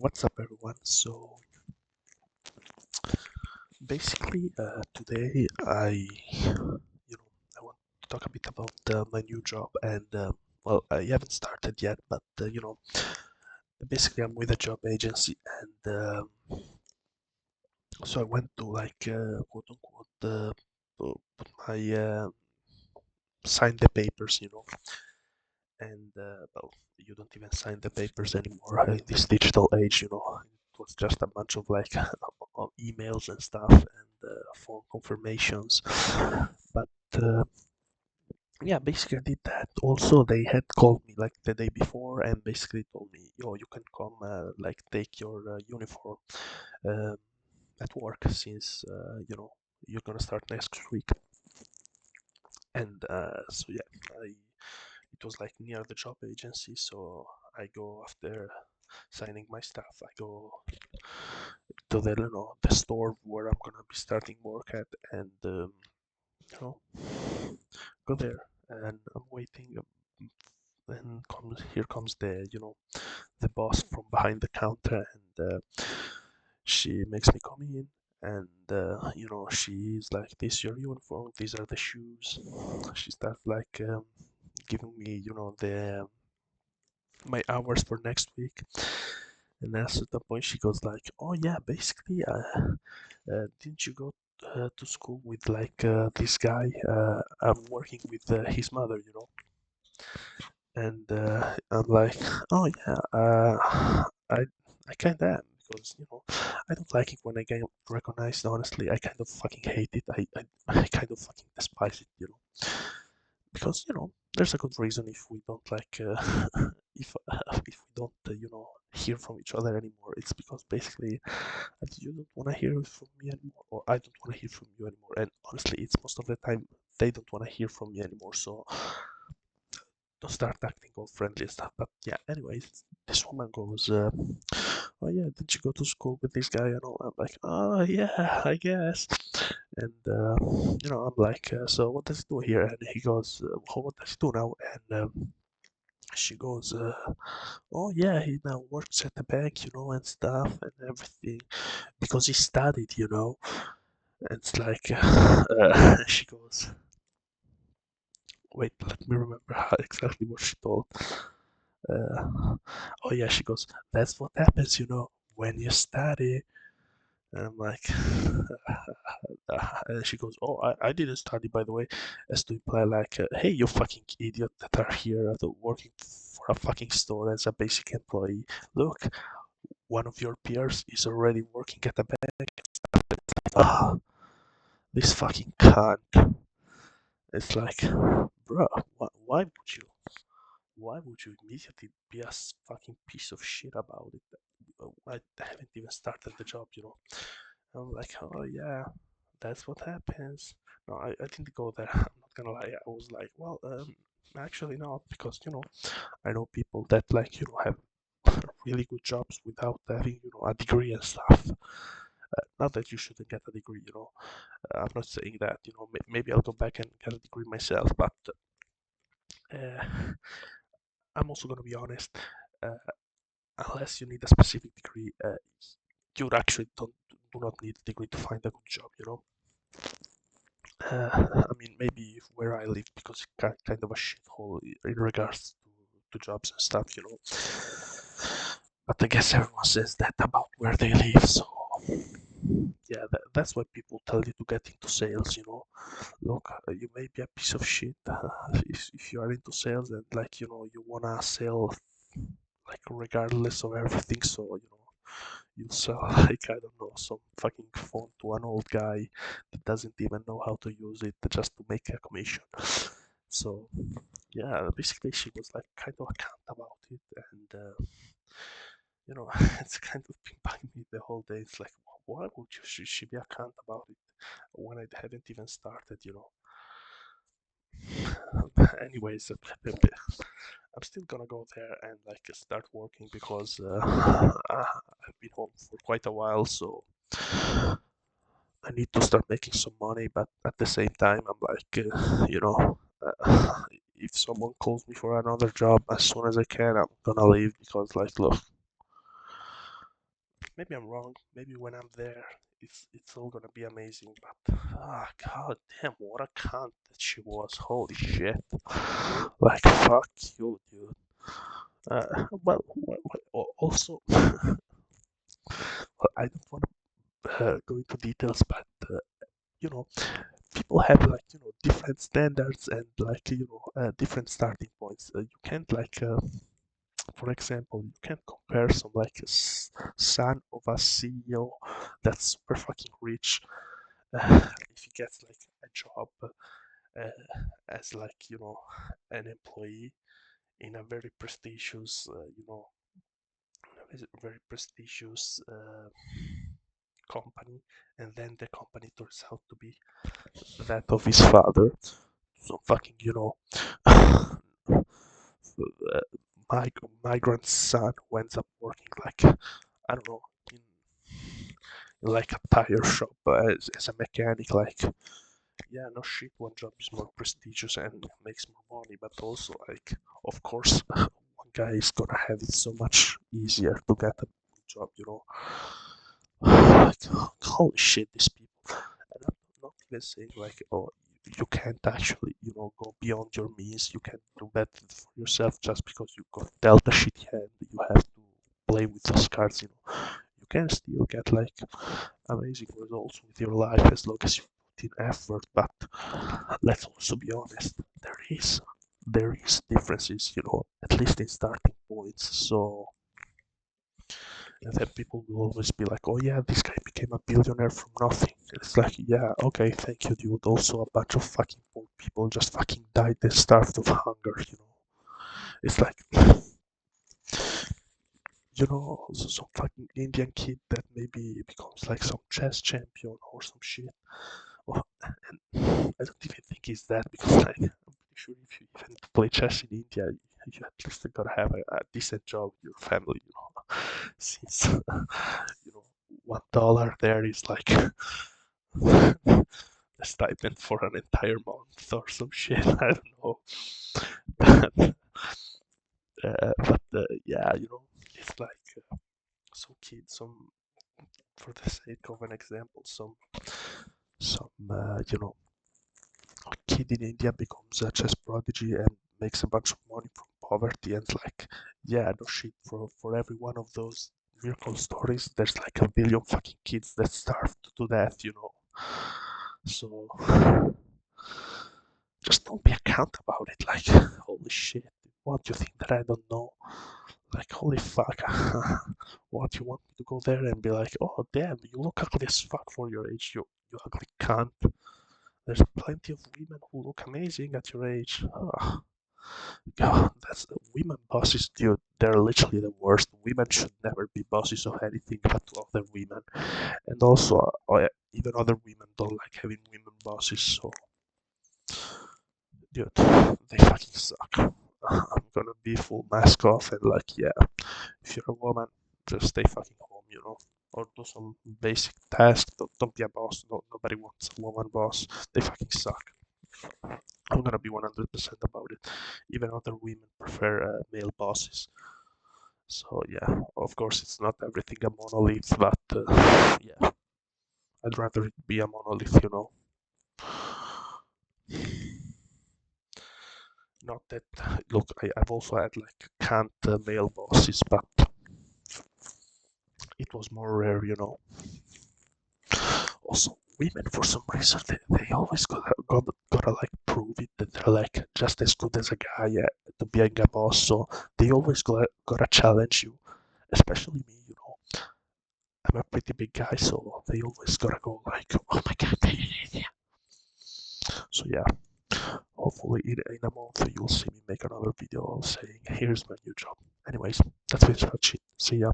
What's up, everyone? So basically, today I want to talk a bit about my new job, and well, I haven't started yet, but basically, I'm with a job agency, and so I went to like quote unquote put my sign the papers, and well, you don't even sign the papers anymore in this digital age. It was just a bunch of like of emails and stuff and phone confirmations. But yeah, basically I did that. Also, they had called me like the day before and basically told me, yo, you can come like take your uniform um, at work since you're gonna start next week. And so yeah, I it was like near the job agency, so I go after signing my stuff. I go to the store where I'm gonna be starting work at, and you know go there, and I'm waiting. Then here comes the boss from behind the counter, and she makes me come in, and she's like, "This is your uniform. These are the shoes." She starts like giving me the my hours for next week. And then at the point she goes like, "Oh yeah, basically, didn't you go to school with like this guy? I'm working with his mother, you know." And I'm like, "Oh yeah, I kind of am because I don't like it when I get recognized. Honestly, I kind of fucking hate it. I kind of fucking despise it, because there's a good reason if we don't like if we don't hear from each other anymore. It's because basically you don't want to hear from me anymore, or I don't want to hear from you anymore. And honestly, it's most of the time they don't want to hear from me anymore. So don't start acting all friendly and stuff. But yeah, anyways, this woman goes, "Oh yeah, did you go to school with this guy and all?" I'm like, "Oh yeah, I guess." And I'm like, "So what does he do here?" And he goes, "What does he do now?" And she goes, "Oh yeah, he now works at the bank, and stuff and everything because he studied, you know." And it's like, she goes, wait, let me remember how exactly what she told. Oh yeah, she goes, "That's what happens, when you study." And I'm like, and she goes, "Oh, I didn't study, by the way," as to imply like, "Hey, you fucking idiot that are here working for a fucking store as a basic employee. Look, one of your peers is already working at the bank." Ah, this fucking cunt. It's like, bro, why would you immediately be a fucking piece of shit about it? I haven't even started the job, I'm like, "Oh yeah, that's what happens." No, I didn't go there. I'm not gonna lie. I was like, well, actually not, because I know people that like have really good jobs without having a degree and stuff. Not that you shouldn't get a degree, I'm not saying that. Maybe I'll go back and get a degree myself, but uh, I'm also gonna be honest. Uh, unless you need a specific degree, you actually do not need a degree to find a good job. I mean, maybe where I live, because it's kind of a shithole in regards to jobs and stuff, But I guess everyone says that about where they live, so yeah, that's why people tell you to get into sales, Look, you may be a piece of shit if you are into sales and like you wanna sell like regardless of everything, so you sell like I don't know some fucking phone to an old guy that doesn't even know how to use it just to make a commission. So yeah, basically she was like kind of a cunt about it, and it's kind of been bugging me the whole day. It's like, why would should she be a cunt about it when I haven't even started, Anyways, I'm still gonna go there and like start working because I've been home for quite a while, so I need to start making some money. But at the same time, I'm like, if someone calls me for another job as soon as I can, I'm gonna leave because, like, look, Maybe I'm wrong. Maybe when I'm there, it's all gonna be amazing. But god damn, what a cunt that she was. Holy shit. Like fuck you, dude. Also, I don't want to go into details, but you know, people have like different standards and like different starting points. You can't like for example, you can compare some like son of a CEO that's super fucking rich. If he gets like a job as like an employee in a very prestigious, very prestigious company, and then the company turns out to be that of his father. So fucking my migrant son who ends up working like I don't know in, in like a tire shop as a mechanic. Like yeah, no shit, one job is more prestigious and makes more money, but also like of course one guy is gonna have it so much easier to get a job. Like holy shit, these people. And I'm not even saying like oh you can't actually go beyond your means. You can do better for yourself just because you got dealt a shitty hand. You have to play with those cards. You can still get like amazing results with your life as long as you put in effort. But let's also be honest, there is differences, at least in starting points. So and then people will always be like, oh yeah, this guy became a billionaire from nothing. And it's like, yeah, okay, thank you, dude. Also, a bunch of fucking poor people just fucking died and starved of hunger. It's like, some fucking Indian kid that maybe becomes like some chess champion or some shit. Well, and I don't even think he's that because like, I'm pretty sure if you even play chess in India, you at least gotta have a decent job with your family, since $1 there is like the stipend for an entire month or some shit. I don't know. But yeah, it's like some kids, for the sake of an example, some kid in India becomes a chess prodigy and makes a bunch of money from poverty, and like, yeah, no shit, for every one of those miracle stories, there's like a billion fucking kids that starved to death. So just don't be a cunt about it. Like, holy shit, what do you think that I don't know? Like, holy fuck, what you want me to go there and be like, oh damn, you look ugly as fuck for your age, you ugly cunt. There's plenty of women who look amazing at your age. Ugh. God, that's women bosses, dude. They're literally the worst. Women should never be bosses of anything but other women. And also, even other women don't like having women bosses. So, dude, they fucking suck. I'm gonna be full mask off and like, yeah, if you're a woman, just stay fucking home. Or do some basic tasks. Don't be a boss. Nobody wants a woman boss. They fucking suck. I'm gonna be 100% about it. Even other women prefer male bosses. So yeah, of course it's not everything a monolith, but yeah, I'd rather it be a monolith. Not that look, I've also had like cant male bosses, but it was more rare. Also, women for some reason they always gotta like prove it that they're like just as good as a guy to being a boss. So they always gotta challenge you, especially me. I'm a pretty big guy, so they always gotta go like, oh my god. So yeah, hopefully in a month you'll see me make another video saying here's my new job. Anyways, that's it. See ya.